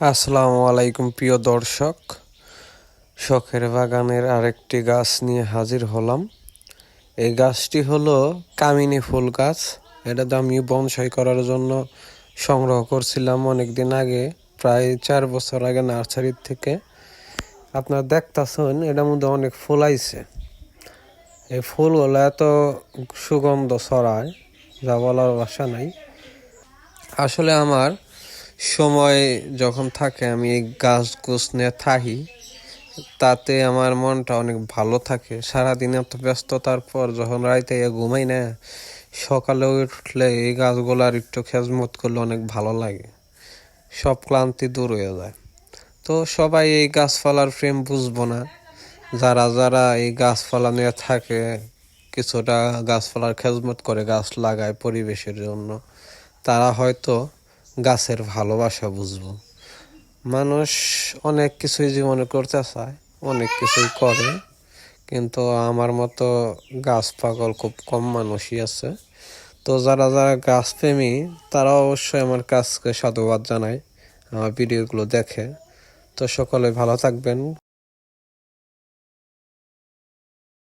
আসসালামু আলাইকুম প্রিয় দর্শক, শখের বাগানের আরেকটি গাছ নিয়ে হাজির হলাম। এই গাছটি হলো কামিনী ফুল গাছ। এটা তো আমি বনসাই করার জন্য সংগ্রহ করছিলাম অনেকদিন আগে, প্রায় 4 বছর আগে নার্সারির থেকে। আপনারা দেখতাছেন এটার মধ্যে অনেক ফুল আইছে। এই ফুলগুলো এত সুগন্ধ ছড়ায় যা বলার ভাষা নাই। আসলে আমার সময় যখন থাকে আমি এই গাছ গোছ নিয়ে থাকি, তাতে আমার মনটা অনেক ভালো থাকে। সারাদিন এত ব্যস্ততার পর যখন রাইতে ঘুমাই না, সকালে উঠলে এই গাছগুলার একটু খেজমত করলে অনেক ভালো লাগে, সব ক্লান্তি দূর হয়ে যায়। তো সবাই এই গাছপালার প্রেম বুঝবো না, যারা যারা এই গাছপালা নিয়ে থাকে, কিছুটা গাছপালার খেজমত করে, গাছ লাগায় পরিবেশের জন্য, তারা হয়তো গাছের ভালোবাসা বুঝবো। মানুষ অনেক কিছুই জীবনে করতে চায়, অনেক কিছুই করে, কিন্তু আমার মতো গাছ পাগল খুব কম মানুষই আছে। তো যারা যারা গাছ প্রেমী তারা অবশ্যই আমার কাছকে সাধুবাদ জানায়, আমার ভিডিওগুলো দেখে। তো সকলে ভালো থাকবেন,